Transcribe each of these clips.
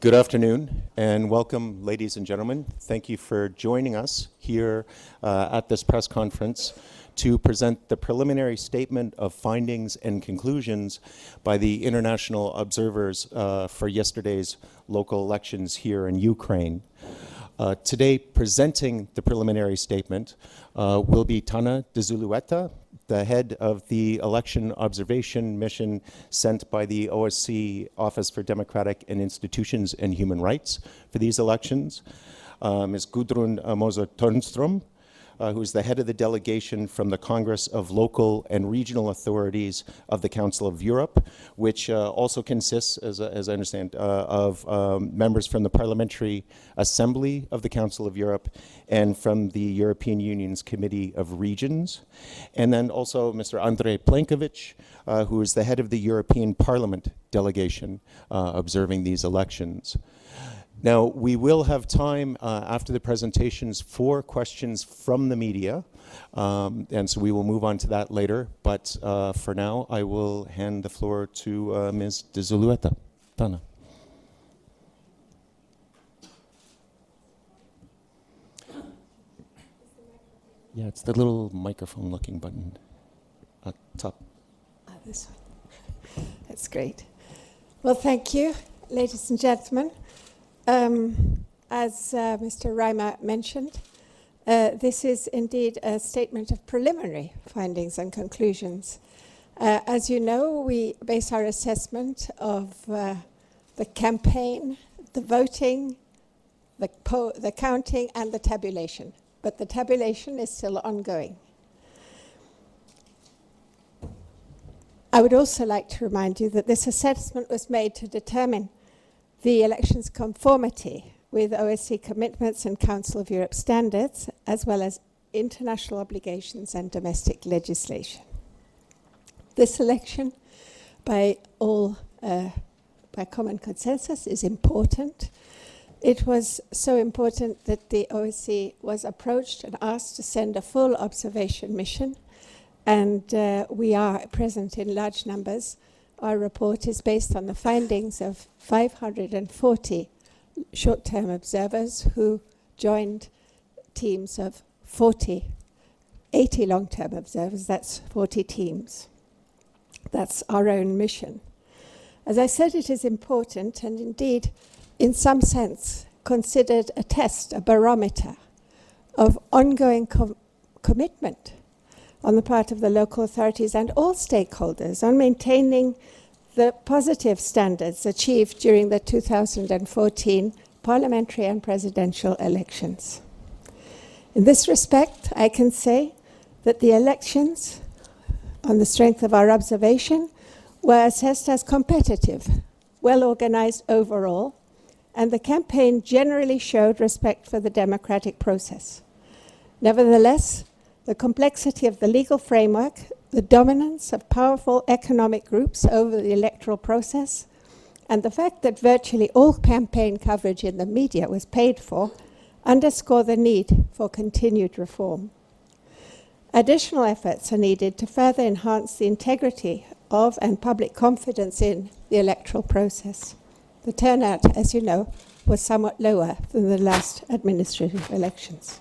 Good afternoon and welcome, ladies and gentlemen. Thank you for joining us here at this press conference to present the preliminary statement of findings and conclusions by the international observers for yesterday's local elections here in Ukraine. Today, presenting the preliminary statement will be Tana Dzulueta, the head of the election observation mission sent by the OSCE Office for Democratic and Institutions and Human Rights for these elections. Ms. Gudrun Moser-Törnström, who is the head of the delegation from the Congress of Local and Regional Authorities of the Council of Europe, which also consists, as I understand, of members from the Parliamentary Assembly of the Council of Europe and from the European Union's Committee of Regions. And then also Mr. Andrej Plenković, who is the head of the European Parliament delegation observing these elections. Now, we will have time after the presentations for questions from the media, and so we will move on to that later. But for now, I will hand the floor to Ms. Dzulueta. Tana. Yeah, it's the little microphone-looking button at top. This one. That's great. Well, thank you, ladies and gentlemen. As Mr. Reimer mentioned, this is indeed a statement of preliminary findings and conclusions. As you know, we base our assessment of the campaign, the voting, the counting, and the tabulation. But the tabulation is still ongoing. I would also like to remind you that this assessment was made to determine the election's conformity with OSCE commitments and Council of Europe standards, as well as international obligations and domestic legislation. This election, by common consensus, is important. It was so important that the OSCE was approached and asked to send a full observation mission, and we are present in large numbers. Our report is based on the findings of 540 short-term observers who joined teams of 80 long-term observers. That's 40 teams. That's our own mission. As I said, it is important and indeed, in some sense, considered a test, a barometer of ongoing commitment on the part of the local authorities and all stakeholders on maintaining the positive standards achieved during the 2014 parliamentary and presidential elections. In this respect, I can say that the elections, on the strength of our observation, were assessed as competitive, well organized overall, and the campaign generally showed respect for the democratic process. Nevertheless, the complexity of the legal framework, the dominance of powerful economic groups over the electoral process, and the fact that virtually all campaign coverage in the media was paid for, underscore the need for continued reform. Additional efforts are needed to further enhance the integrity of and public confidence in the electoral process. The turnout, as you know, was somewhat lower than the last administrative elections.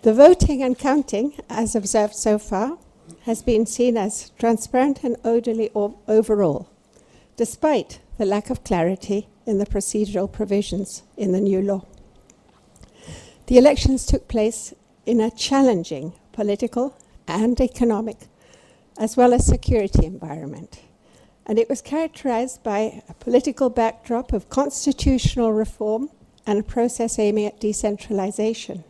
The voting and counting, as observed so far, has been seen as transparent and orderly overall, despite the lack of clarity in the procedural provisions in the new law. The elections took place in a challenging political and economic, as well as security environment, and it was characterized by a political backdrop of constitutional reform and a process aiming at decentralization.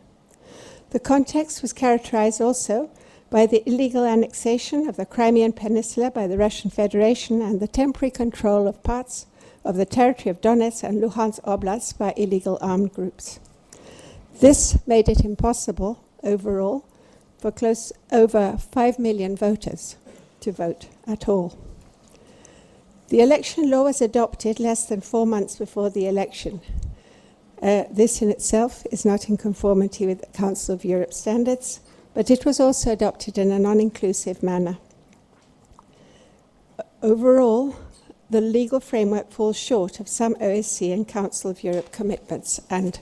The context was characterized also by the illegal annexation of the Crimean Peninsula by the Russian Federation and the temporary control of parts of the territory of Donetsk and Luhansk Oblast by illegal armed groups. This made it impossible overall for close over 5 million voters to vote at all. The election law was adopted less than 4 months before the election. This in itself is not in conformity with the Council of Europe standards, but it was also adopted in a non-inclusive manner. Overall, the legal framework falls short of some OSCE and Council of Europe commitments and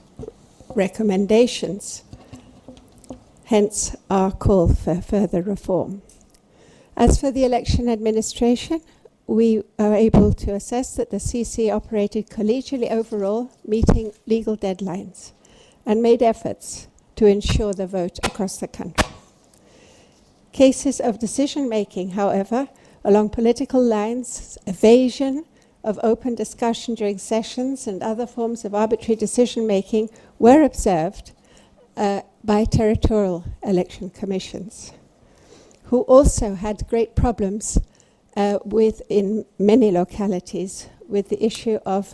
recommendations. Hence our call for further reform. As for the election administration, we are able to assess that the CC operated collegially overall, meeting legal deadlines, and made efforts to ensure the vote across the country. Cases of decision-making, however, along political lines, evasion of open discussion during sessions and other forms of arbitrary decision-making were observed by territorial election commissions, who also had great problems in many localities with the issue of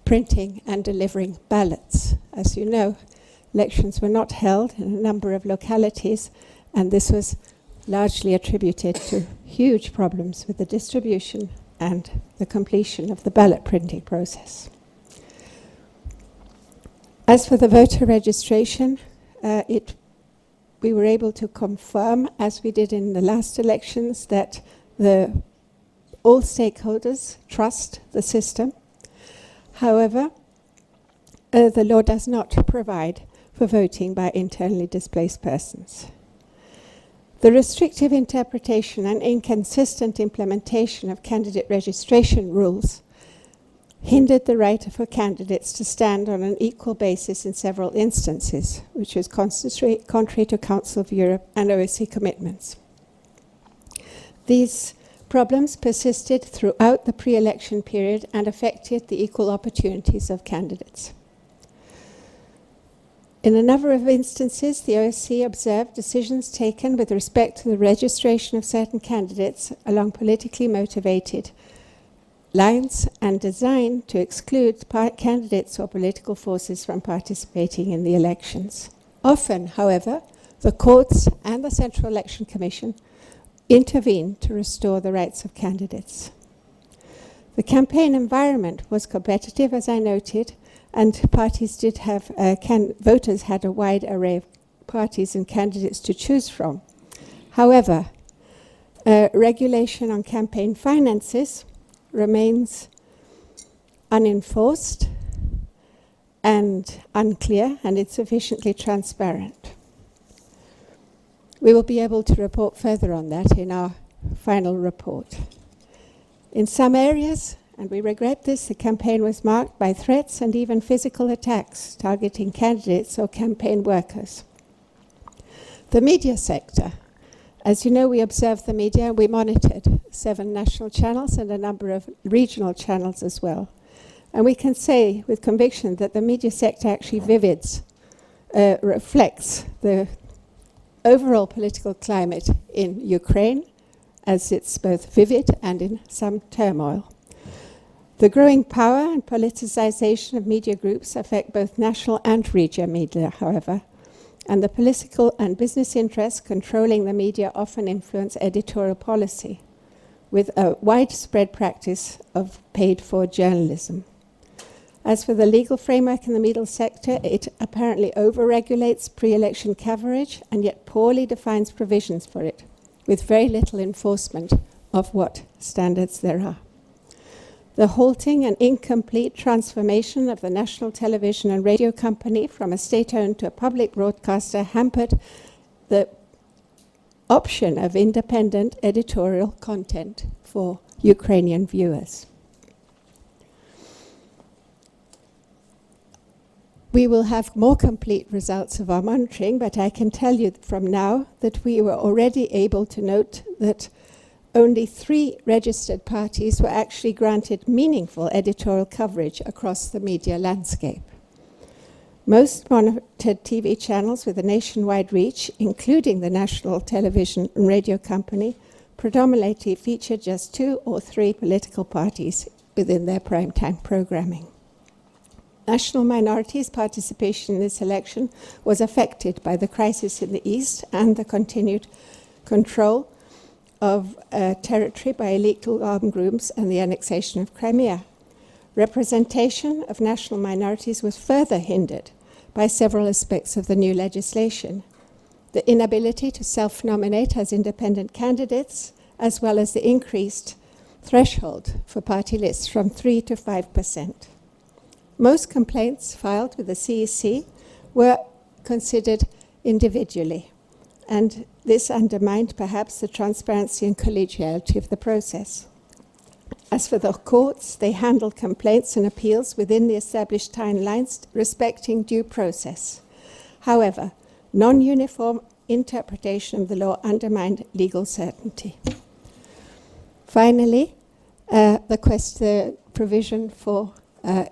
printing and delivering ballots. As you know, elections were not held in a number of localities, and this was largely attributed to huge problems with the distribution and the completion of the ballot printing process. As for the voter registration, we were able to confirm, as we did in the last elections, that all stakeholders trust the system. However, the law does not provide for voting by internally displaced persons. The restrictive interpretation and inconsistent implementation of candidate registration rules hindered the right for candidates to stand on an equal basis in several instances, which was contrary to Council of Europe and OSCE commitments. These problems persisted throughout the pre-election period and affected the equal opportunities of candidates. In a number of instances, the OSCE observed decisions taken with respect to the registration of certain candidates along politically motivated lines and designed to exclude candidates or political forces from participating in the elections. Often, however, the courts and the Central Election Commission intervened to restore the rights of candidates. The campaign environment was competitive, as I noted, and parties did have, voters had a wide array of parties and candidates to choose from. However, regulation on campaign finances remains unenforced and unclear and insufficiently transparent. We will be able to report further on that in our final report. In some areas, and we regret this, the campaign was marked by threats and even physical attacks targeting candidates or campaign workers. The media sector. As you know, we observed the media. We monitored 7 national channels and a number of regional channels as well. And we can say with conviction that the media sector actually reflects the overall political climate in Ukraine, as it's both vivid and in some turmoil. The growing power and politicization of media groups affect both national and regional media, however, and the political and business interests controlling the media often influence editorial policy, with a widespread practice of paid-for journalism. As for the legal framework in the media sector, it apparently over-regulates pre-election coverage and yet poorly defines provisions for it, with very little enforcement of what standards there are. The halting and incomplete transformation of the National Television and Radio Company from a state-owned to a public broadcaster hampered the option of independent editorial content for Ukrainian viewers. We will have more complete results of our monitoring, but I can tell you from now that we were already able to note that only 3 registered parties were actually granted meaningful editorial coverage across the media landscape. Most monitored TV channels with a nationwide reach, including the National Television and Radio Company, predominantly featured just 2 or 3 political parties within their primetime programming. National minorities' participation in this election was affected by the crisis in the East and the continued control of territory by illegal armed groups and the annexation of Crimea. Representation of national minorities was further hindered by several aspects of the new legislation. The inability to self-nominate as independent candidates, as well as the increased threshold for party lists from 3 to 5%. Most complaints filed with the CEC were considered individually, and this undermined perhaps the transparency and collegiality of the process. As for the courts, they handled complaints and appeals within the established timelines, respecting due process. However, non-uniform interpretation of the law undermined legal certainty. Finally, the provision for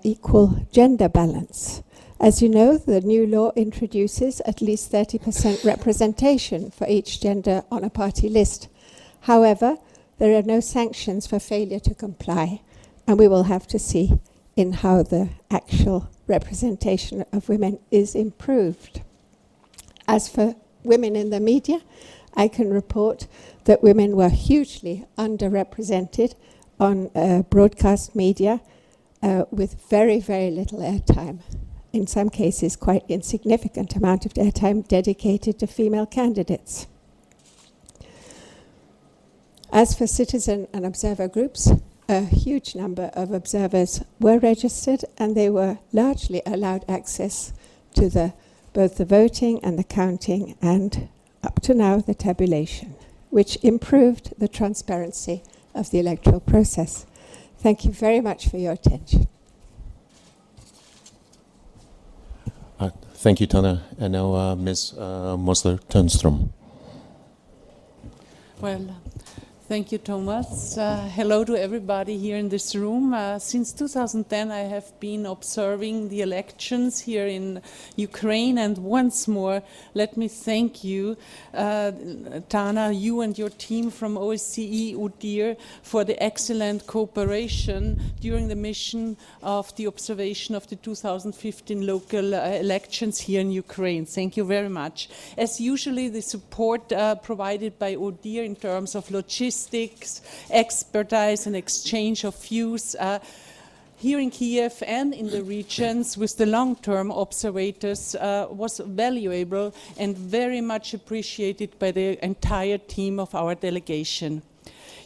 equal gender balance. As you know, the new law introduces at least 30% representation for each gender on a party list. However, there are no sanctions for failure to comply, and we will have to see in how the actual representation of women is improved. As for women in the media, I can report that women were hugely underrepresented on broadcast media with very, very little airtime. In some cases, quite insignificant amount of airtime dedicated to female candidates. As for citizen and observer groups, a huge number of observers were registered, and they were largely allowed access to both the voting and the counting, and up to now the tabulation, which improved the transparency of the electoral process. Thank you very much for your attention. Thank you, Tana. And now Ms. Mosler-Tönström. Well, thank you, Thomas. Hello to everybody here in this room. Since 2010, I have been observing the elections here in Ukraine, and once more, let me thank you, Tana, you and your team from OSCE UDIR, for the excellent cooperation during the mission of the observation of the 2015 local elections here in Ukraine. Thank you very much. As usually, the support provided by ODIR in terms of logistics, expertise and exchange of views here in Kiev and in the regions with the long-term observators was valuable and very much appreciated by the entire team of our delegation.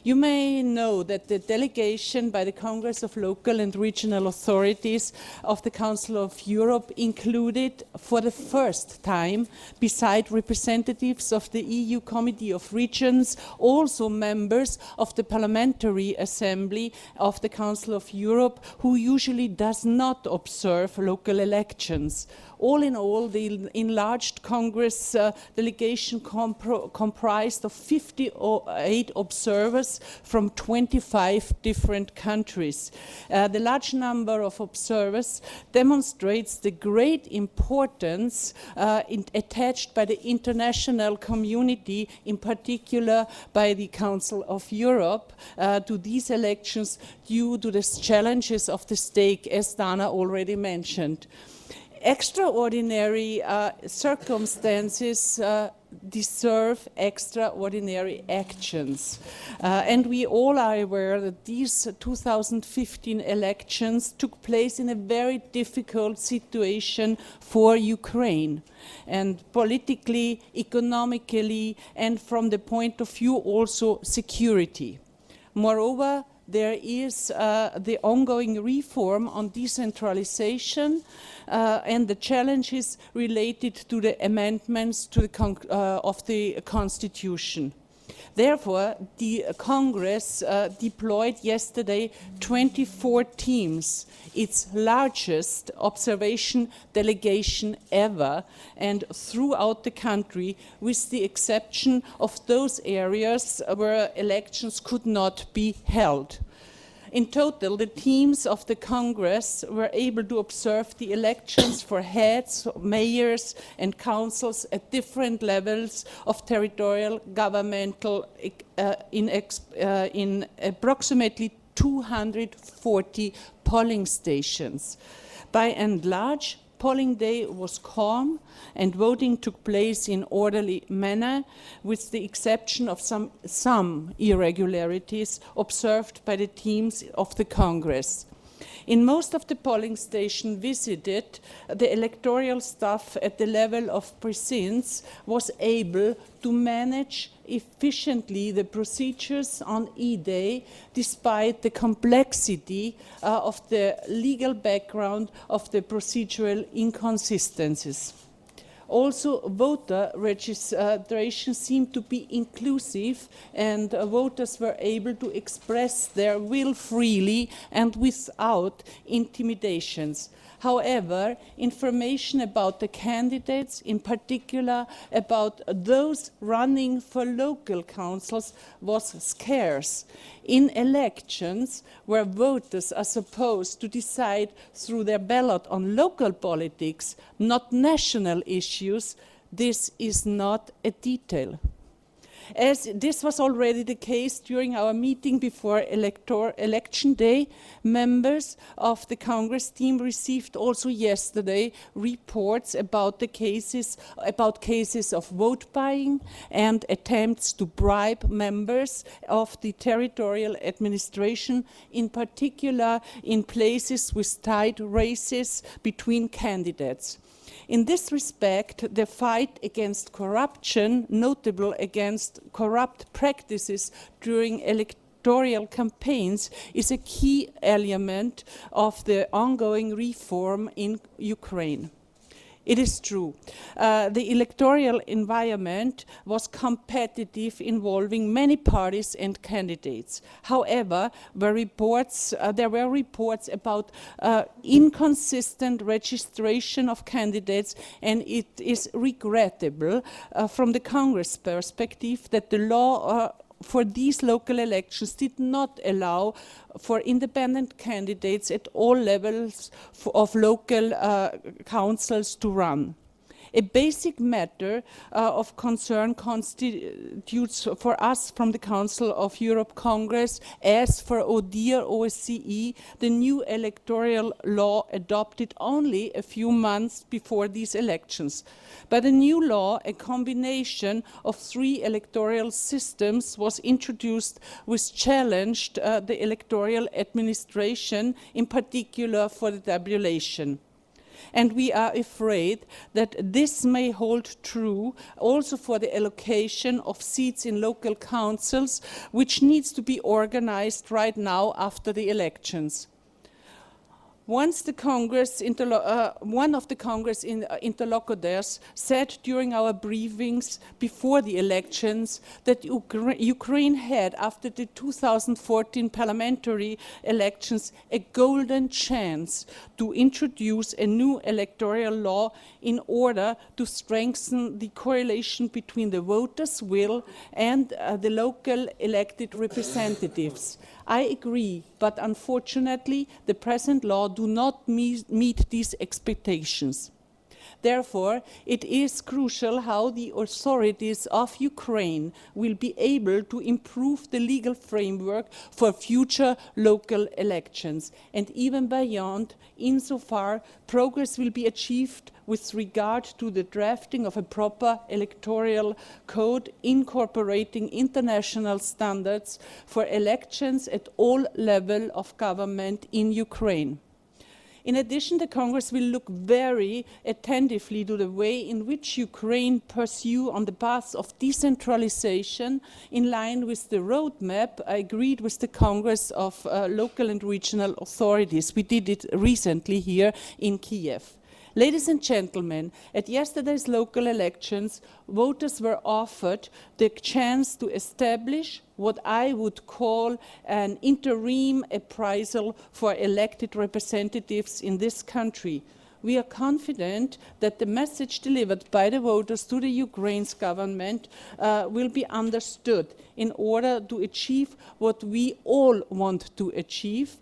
You may know that the delegation by the Congress of Local and Regional Authorities of the Council of Europe included for the first time, beside representatives of the EU Committee of Regions, also members of the Parliamentary Assembly of the Council of Europe, who usually does not observe local elections. All in all, the enlarged Congress delegation comprised of 58 observers from 25 different countries. The large number of observers demonstrates the great importance attached by the international community, in particular by the Council of Europe, to these elections due to the challenges of the stake, as Dana already mentioned. Extraordinary circumstances deserve extraordinary actions. And we all are aware that these 2015 elections took place in a very difficult situation for Ukraine, and politically, economically, and from the point of view also security. Moreover, there is the ongoing reform on decentralization and the challenges related to the amendments to of the Constitution. Therefore, the Congress deployed yesterday 24 teams, its largest observation delegation ever, and throughout the country, with the exception of those areas where elections could not be held. In total, the teams of the Congress were able to observe the elections for heads, mayors, and councils at different levels of territorial governmental in approximately 240 polling stations. By and large, polling day was calm and voting took place in orderly manner, with the exception of some irregularities observed by the teams of the Congress. In most of the polling stations visited, the electoral staff at the level of precincts was able to manage efficiently the procedures on E-Day, despite the complexity of the legal background of the procedural inconsistencies. Also, voter registration seemed to be inclusive, and voters were able to express their will freely and without intimidations. However, information about the candidates, in particular about those running for local councils, was scarce. In elections, where voters are supposed to decide through their ballot on local politics, not national issues, this is not a detail. As this was already the case during our meeting before election day, members of the Congress team received also yesterday reports about cases of vote buying and attempts to bribe members of the territorial administration, in particular in places with tight races between candidates. In this respect, the fight against corruption, notable against corrupt practices during electoral campaigns, is a key element of the ongoing reform in Ukraine. It is true. The electoral environment was competitive, involving many parties and candidates. However, there were reports about inconsistent registration of candidates, and it is regrettable from the Congress perspective that the law for these local elections did not allow for independent candidates at all levels of local councils to run. A basic matter of concern constitutes for us from the Council of Europe Congress, as for ODIHR OSCE, the new electoral law adopted only a few months before these elections. By the new law, a combination of 3 electoral systems was introduced, which challenged the electoral administration, in particular for the tabulation. And we are afraid that this may hold true also for the allocation of seats in local councils, which needs to be organized right now after the elections. One of the Congress interlocutors said during our briefings before the elections that Ukraine had, after the 2014 parliamentary elections, a golden chance to introduce a new electoral law in order to strengthen the correlation between the voters' will and the local elected representatives. I agree, but unfortunately, the present law do not meet these expectations. Therefore, it is crucial how the authorities of Ukraine will be able to improve the legal framework for future local elections, and even beyond, insofar progress will be achieved with regard to the drafting of a proper electoral code incorporating international standards for elections at all levels of government in Ukraine. In addition, the Congress will look very attentively to the way in which Ukraine pursues on the path of decentralization in line with the roadmap agreed with the Congress of Local and Regional Authorities. We did it recently here in Kiev. Ladies and gentlemen, at yesterday's local elections, voters were offered the chance to establish what I would call an interim appraisal for elected representatives in this country. We are confident that the message delivered by the voters to the Ukraine's government will be understood in order to achieve what we all want to achieve,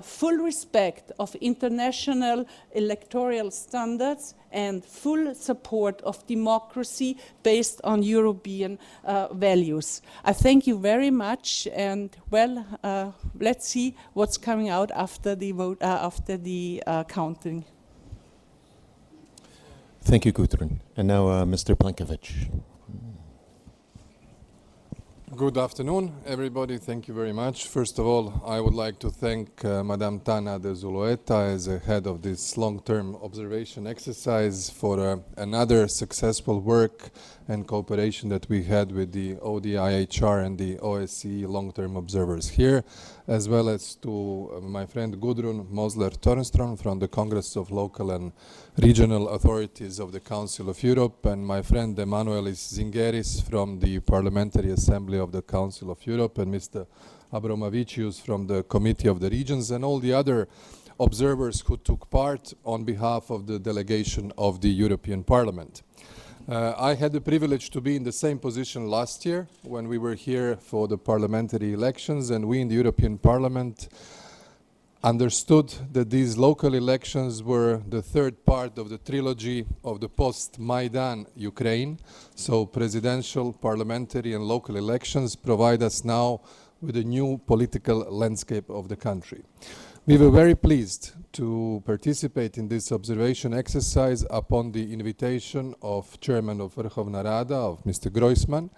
full respect of international electoral standards and full support of democracy based on European values. I thank you very much, and let's see what's coming out after the vote, after the counting. Thank you, Gudrun. And now Mr. Plankovich. Good afternoon, everybody. Thank you very much. First of all, I would like to thank Madame Tana de Zulueta as a head of this long-term observation exercise for another successful work and cooperation that we had with the ODIHR and the OSCE long-term observers here, as well as to my friend Gudrun Mosler-Tornström from the Congress of Local and Regional Authorities of the Council of Europe, and my friend Emanuelis Zingeris from the Parliamentary Assembly of the Council of Europe, and Mr. Abromavicius from the Committee of the Regions, and all the other observers who took part on behalf of the delegation of the European Parliament. I had the privilege to be in the same position last year when we were here for the parliamentary elections, and we in the European Parliament understood that these local elections were the third part of the trilogy of the post-Maidan Ukraine. So presidential, parliamentary and local elections provide us now with a new political landscape of the country. We were very pleased to participate in this observation exercise upon the invitation of Chairman of Verkhovna Rada, of Mr. Groisman,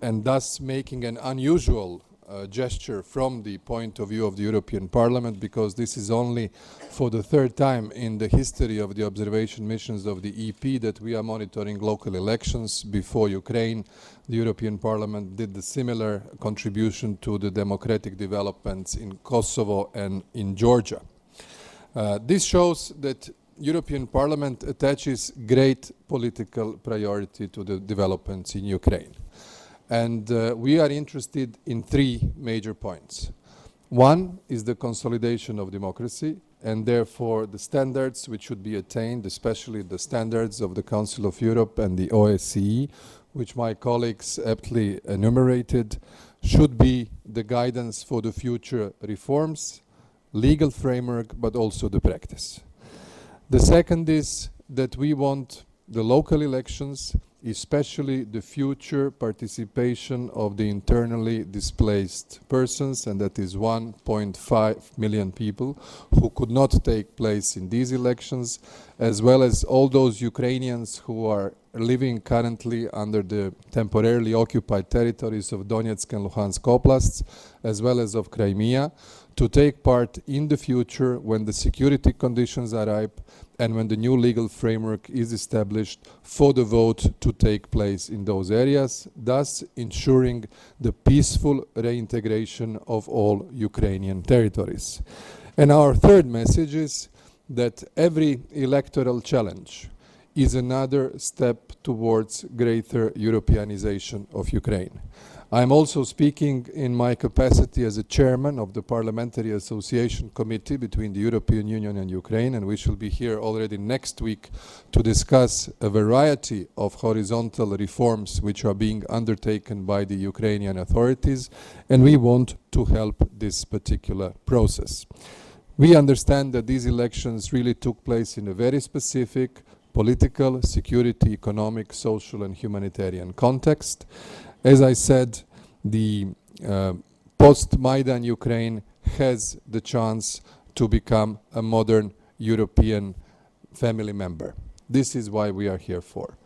and thus making an unusual gesture from the point of view of the European Parliament, because this is only for the third time in the history of the observation missions of the EP that we are monitoring local elections. Before Ukraine, the European Parliament did the similar contribution to the democratic developments in Kosovo and in Georgia. This shows that European Parliament attaches great political priority to the developments in Ukraine. And we are interested in three major points. One is the consolidation of democracy, and therefore the standards which should be attained, especially the standards of the Council of Europe and the OSCE, which my colleagues aptly enumerated, should be the guidance for the future reforms, legal framework, but also the practice. The second is that we want the local elections, especially the future participation of the internally displaced persons, and that is 1.5 million people who could not take place in these elections, as well as all those Ukrainians who are living currently under the temporarily occupied territories of Donetsk and Luhansk oblasts, as well as of Crimea, to take part in the future when the security conditions are ripe and when the new legal framework is established for the vote to take place in those areas, thus ensuring the peaceful reintegration of all Ukrainian territories. And our third message is that every electoral challenge is another step towards greater Europeanization of Ukraine. I'm also speaking in my capacity as a chairman of the Parliamentary Association Committee between the European Union and Ukraine, and we shall be here already next week to discuss a variety of horizontal reforms which are being undertaken by the Ukrainian authorities, and we want to help this particular process. We understand that these elections really took place in a very specific political, security, economic, social and humanitarian context. As I said, the post-Maidan Ukraine has the chance to become a modern European family member. This is why we are here for.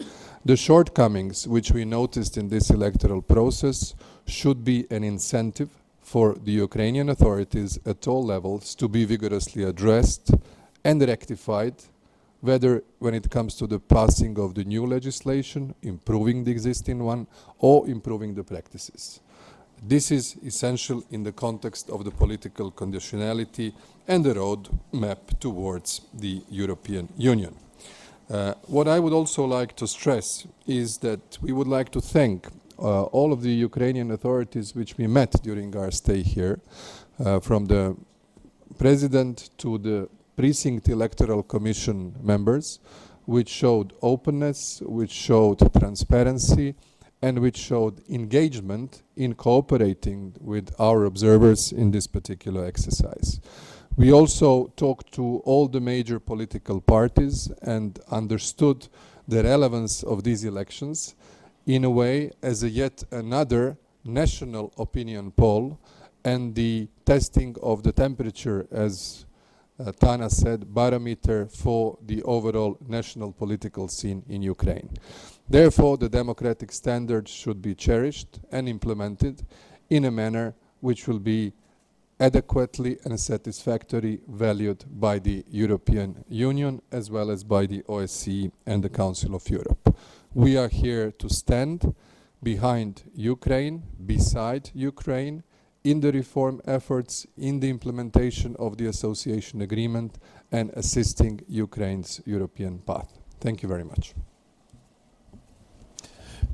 The shortcomings which we noticed in this electoral process should be an incentive for the Ukrainian authorities at all levels to be vigorously addressed and rectified, whether when it comes to the passing of the new legislation, improving the existing one, or improving the practices. This is essential in the context of the political conditionality and the road map towards the European Union. What I would also like to stress is that we would like to thank all of the Ukrainian authorities which we met during our stay here, from the president to the Precinct Electoral Commission members, which showed openness, which showed transparency, and which showed engagement in cooperating with our observers in this particular exercise. We also talked to all the major political parties and understood the relevance of these elections in a way as a yet another national opinion poll and the testing of the temperature, as Tana said, barometer for the overall national political scene in Ukraine. Therefore, the democratic standards should be cherished and implemented in a manner which will be adequately and satisfactorily valued by the European Union as well as by the OSCE and the Council of Europe. We are here to stand behind Ukraine, beside Ukraine, in the reform efforts, in the implementation of the association agreement, and assisting Ukraine's European path. Thank you very much.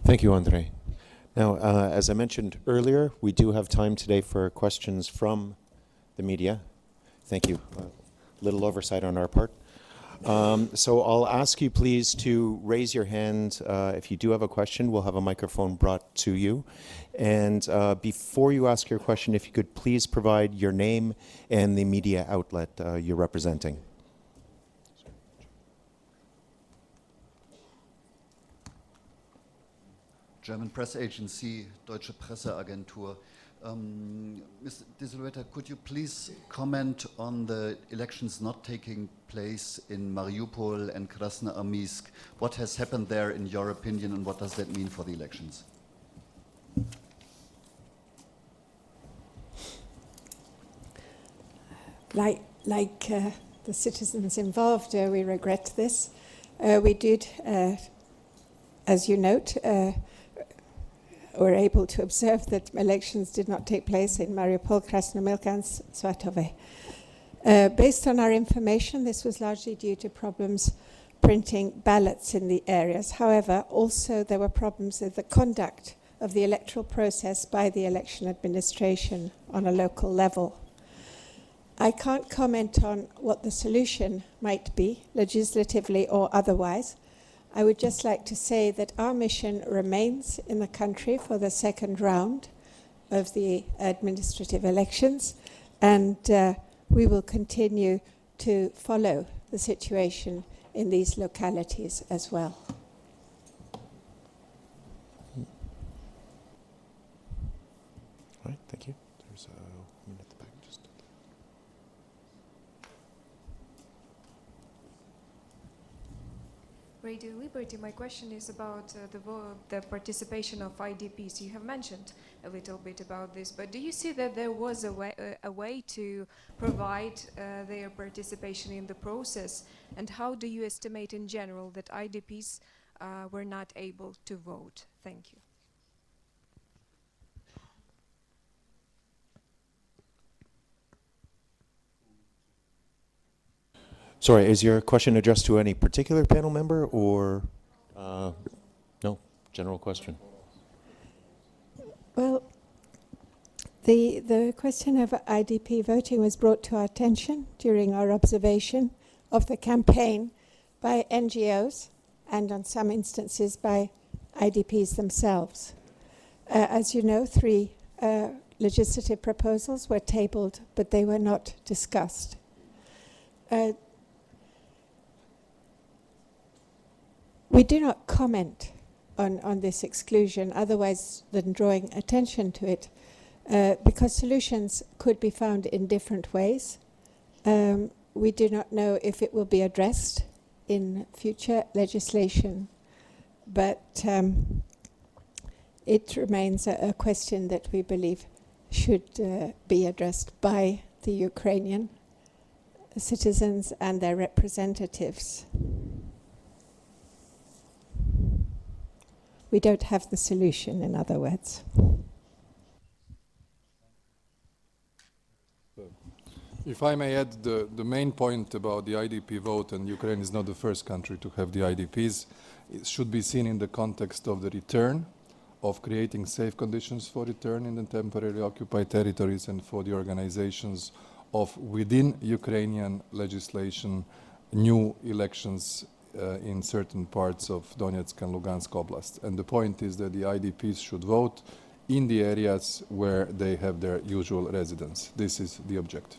Thank you, Andrei. Now, as I mentioned earlier, we do have time today for questions from the media. Thank you. Little oversight on our part. So I'll ask you please to raise your hand if you do have a question. We'll have a microphone brought to you. And before you ask your question, if you could please provide your name and the media outlet you're representing. German Press Agency, Deutsche Presseagentur. Ms. Desoleta, could you please comment on the elections not taking place in Mariupol and Krasnoarmysk? What has happened there in your opinion, and what does that mean for the elections? Like the citizens involved, we regret this. We did, as you note, were able to observe that elections did not take place in Mariupol, Krasnoarmysk and Svatove. Based on our information, this was largely due to problems printing ballots in the areas. However, also there were problems with the conduct of the electoral process by the election administration on a local level. I can't comment on what the solution might be, legislatively or otherwise. I would just like to say that our mission remains in the country for the second round of the administrative elections, and we will continue to follow the situation in these localities as well. All right, thank you. There's a woman at the back. Just Radio Liberty, my question is about the participation of IDPs. You have mentioned a little bit about this, but do you see that there was a way to provide their participation in the process? And how do you estimate in general that IDPs were not able to vote? Thank you. Sorry, is your question addressed to any particular panel member or no? General question. Well, the question of IDP voting was brought to our attention during our observation of the campaign by NGOs and on some instances by IDPs themselves. As you know, 3 legislative proposals were tabled, but they were not discussed. We do not comment on this exclusion otherwise than drawing attention to it because solutions could be found in different ways. We do not know if it will be addressed in future legislation, but it remains a question that we believe should be addressed by the Ukrainian citizens and their representatives. We don't have the solution, in other words. If I may add, the main point about the IDP vote, and Ukraine is not the first country to have the IDPs, it should be seen in the context of the return, of creating safe conditions for return in the temporarily occupied territories, and for the organizations of within Ukrainian legislation new elections in certain parts of Donetsk and Lugansk Oblast. And the point is that the IDPs should vote in the areas where they have their usual residence. This is the objective.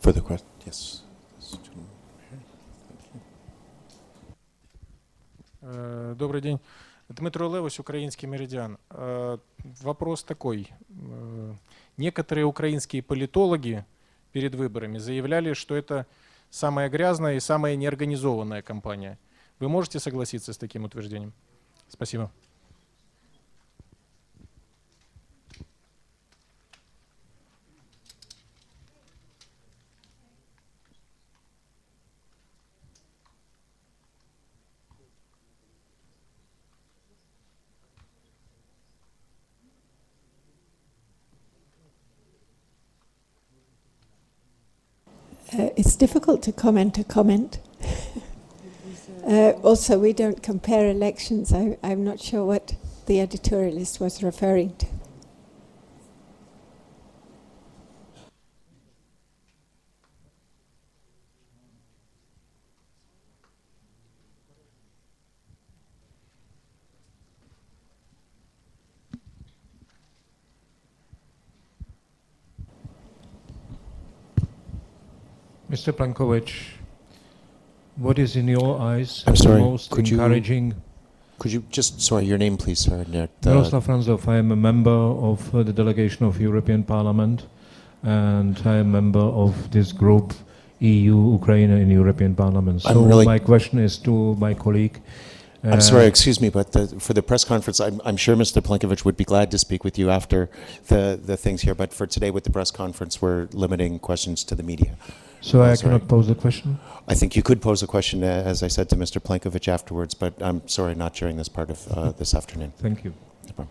Further question? Yes. Добрый день. Дмитро Левось, украинский меридиан. Вопрос такой. Некоторые украинские политологи перед выборами заявляли, что это самая грязная и самая неорганизованная кампания. Вы можете согласиться с таким утверждением? Спасибо. It's difficult to comment a comment. Also, we don't compare elections. I'm not sure what the editorialist was referring to. Mr. Plankovic, what is in your eyes I'm the sorry, most could you- encouraging? Could you just, sorry, your name, please, sir? Miroslav Franzov, I am a member of the delegation of European Parliament, and I am a member of this group EU Ukraine in European Parliament. I'm So really- my question is to my colleague. I'm sorry, excuse me, but for the press conference, I'm sure Mr. Plenković would be glad to speak with you after the things here, but for today with the press conference, we're limiting questions to the media. So I sorry. cannot pose the question? I think you could pose a question, as I said, to Mr. Plenković afterwards, but I'm sorry, not during this part of this afternoon. Thank you. No problem.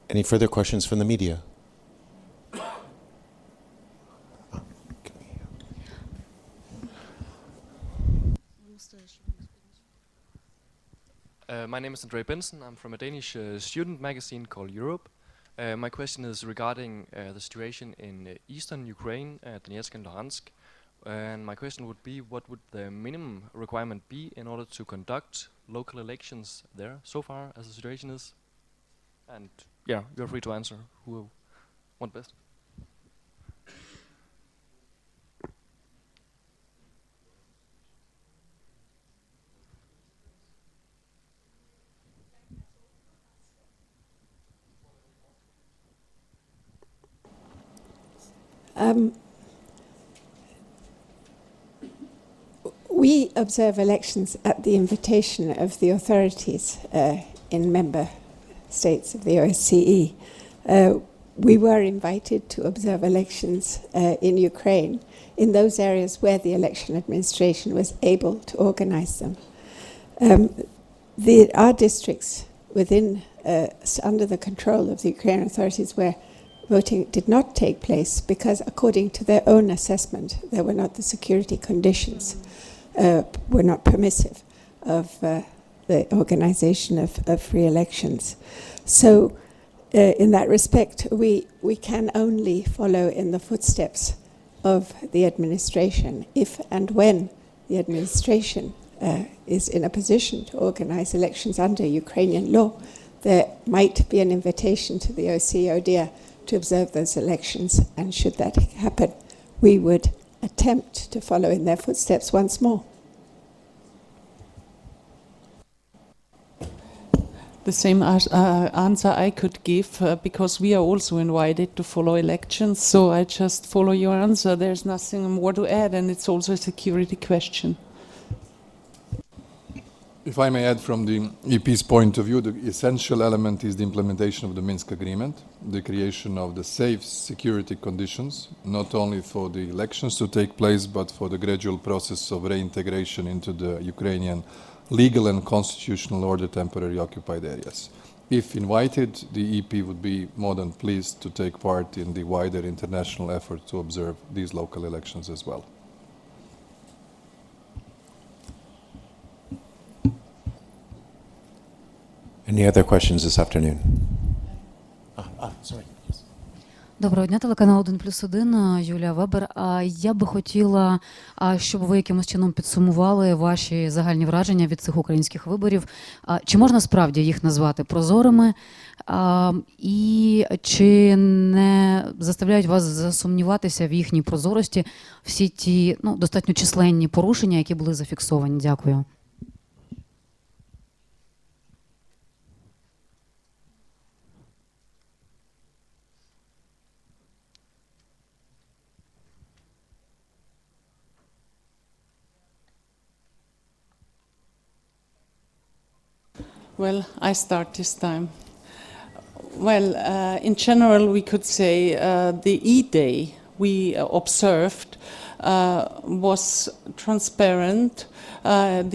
Any further questions from the media? My name is Andre Benson. I'm from a Danish student magazine called Europe. My question is regarding the situation in eastern Ukraine, Donetsk and Luhansk. And my question would be, what would the minimum requirement be in order to conduct local elections there so far as the situation is? And yeah, you're free to answer who want best. We observe elections at the invitation of the authorities in member states of the OSCE. We were invited to observe elections in Ukraine in those areas where the election administration was able to organize them. Our districts within, under the control of the Ukrainian authorities where voting did not take place because, according to their own assessment, there were not the security conditions, were not permissive of the organization of free elections. So, in that respect, we can only follow in the footsteps of the administration if and when the administration is in a position to organize elections under Ukrainian law. There might be an invitation to the OSCE to observe those elections, and should that happen, we would attempt to follow in their footsteps once more. The same answer I could give because we are also invited to follow elections, so I just follow your answer. There's nothing more to add, and it's also a security question. If I may add from the EP's point of view, the essential element is the implementation of the Minsk agreement, the creation of the safe security conditions, not only for the elections to take place, but for the gradual process of reintegration into the Ukrainian legal and constitutional order temporarily occupied areas. If invited, the EP would be more than pleased to take part in the wider international effort to observe these local elections as well. Any other questions this afternoon? Sorry. Yes. Доброго дня, телеканал 1+1, Юлія Вебер. Я би хотіла, щоб ви якимось чином підсумували ваші загальні враження від цих українських виборів. Чи можна справді їх назвати прозорими? І чи не заставляють вас засумніватися в їхній прозорості всі ті достатньо численні порушення, які були зафіксовані? Дякую. Well, I start this time. Well, in general, we could say the E-Day we observed was transparent. In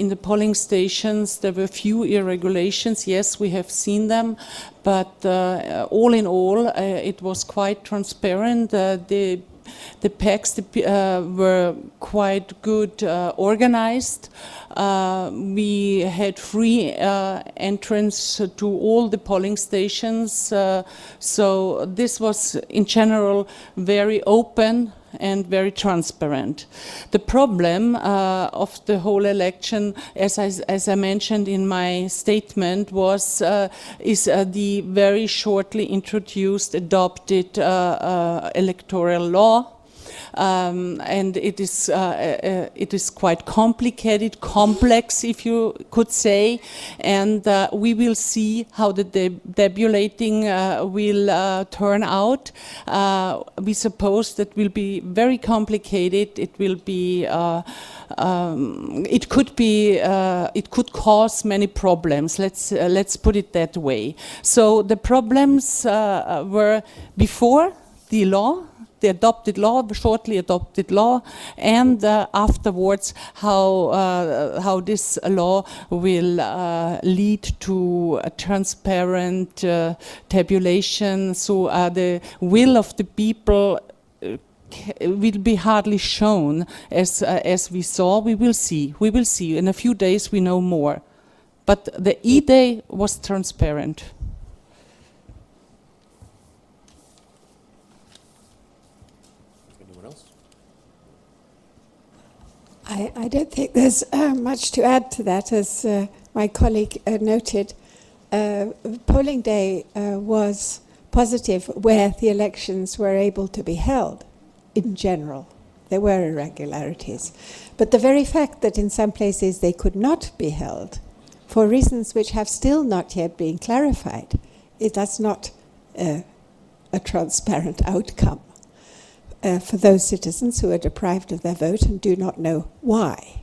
the polling stations, there were few irregulations. Yes, we have seen them, but all in all, it was quite transparent. The packs were quite good organized. We had free entrance to all the polling stations. So this was in general very open and very transparent. The problem of the whole election, as I mentioned in my statement, is the very shortly introduced, adopted electoral law. And it is quite complicated, complex, if you could say, and we will see how the tabulating will turn out. We suppose that will be very complicated. It will be. It could cause many problems. Let's put it that way. So the problems were before the law. The adopted law, the shortly adopted law, and afterwards how this law will lead to a transparent tabulation. So the will of the people will be hardly shown as we saw. We will see. We will see. In a few days we know more. But the E-Day was transparent. I don't think there's much to add to that. As my colleague noted, polling day was positive where the elections were able to be held in general. There were irregularities. But the very fact that in some places they could not be held, for reasons which have still not yet been clarified, that's not a transparent outcome. For those citizens who are deprived of their vote and do not know why.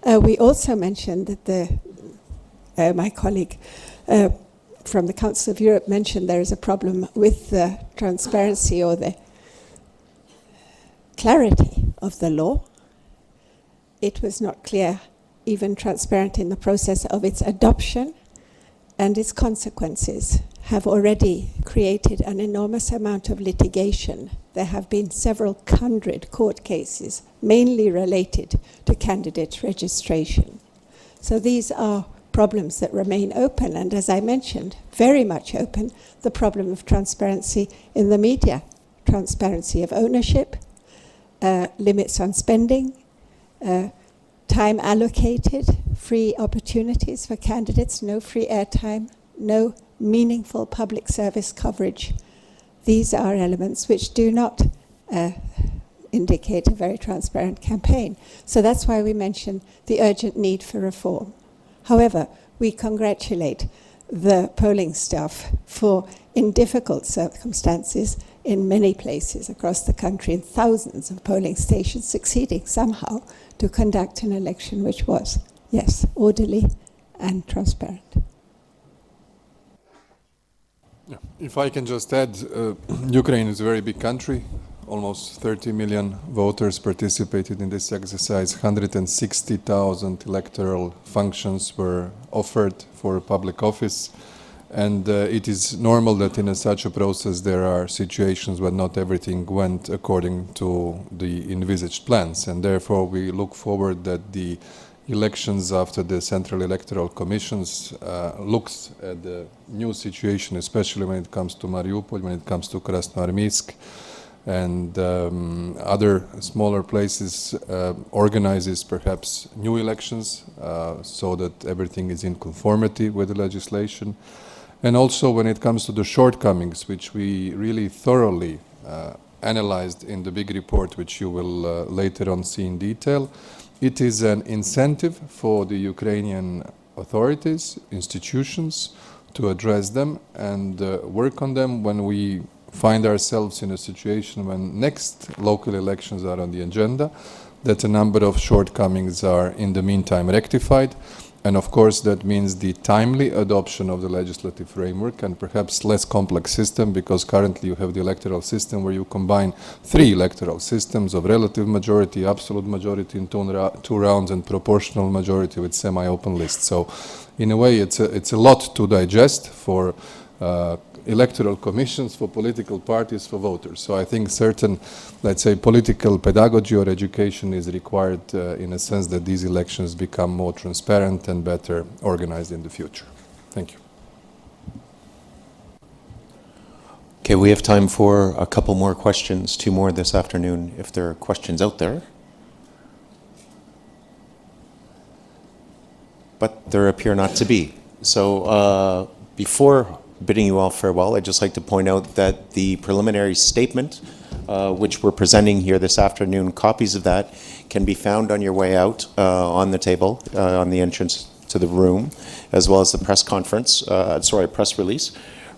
We also mentioned that my colleague from the Council of Europe mentioned there is a problem with the transparency or the clarity of the law. It was not clear, even transparent in the process of its adoption, and its consequences have already created an enormous amount of litigation. There have been several hundred court cases, mainly related to candidate registration. So these are problems that remain open, and as I mentioned, very much open, the problem of transparency in the media, transparency of ownership, limits on spending, time allocated, free opportunities for candidates, no free airtime, no meaningful public service coverage. These are elements which do not indicate a very transparent campaign. So that's why we mention the urgent need for reform. However, we congratulate the polling staff for, in difficult circumstances, in many places across the country, in thousands of polling stations, succeeding somehow to conduct an election which was, yes, orderly and transparent. Yeah. If I can just add, Ukraine is a very big country. Almost 30 million voters participated in this exercise. 160,000 electoral functions were offered for public office. And it is normal that in such a process there are situations where not everything went according to the envisaged plans. And therefore we look forward that the elections after the Central Electoral Commissions looks at the new situation, especially when it comes to Mariupol, when it comes to Krasnoarmysk, and other smaller places, organizes perhaps new elections so that everything is in conformity with the legislation. And also when it comes to the shortcomings, which we really thoroughly analyzed in the big report, which you will later on see in detail, it is an incentive for the Ukrainian authorities, institutions, to address them and work on them when we find ourselves in a situation when next local elections are on the agenda, that a number of shortcomings are in the meantime rectified. And of course, that means the timely adoption of the legislative framework and perhaps less complex system, because currently you have the electoral system where you combine 3 electoral systems of relative majority, absolute majority in 2 rounds, and proportional majority with semi-open list. So in a way, it's a lot to digest for electoral commissions, for political parties, for voters. So I think certain, let's say, political pedagogy or education is required in a sense that these elections become more transparent and better organized in the future. Thank you. Okay, we have time for a couple more questions, 2 more this afternoon, if there are questions out there. But there appear not to be. So before bidding you all farewell, I'd just like to point out that the preliminary statement, which we're presenting here this afternoon, copies of that can be found on your way out on the table, on the entrance to the room, as well as the press conference, press release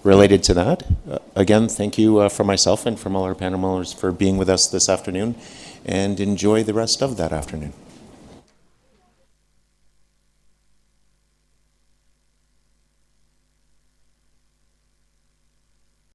related to that. Again, thank you from myself and from all our panel members for being with us this afternoon, and enjoy the rest of that afternoon.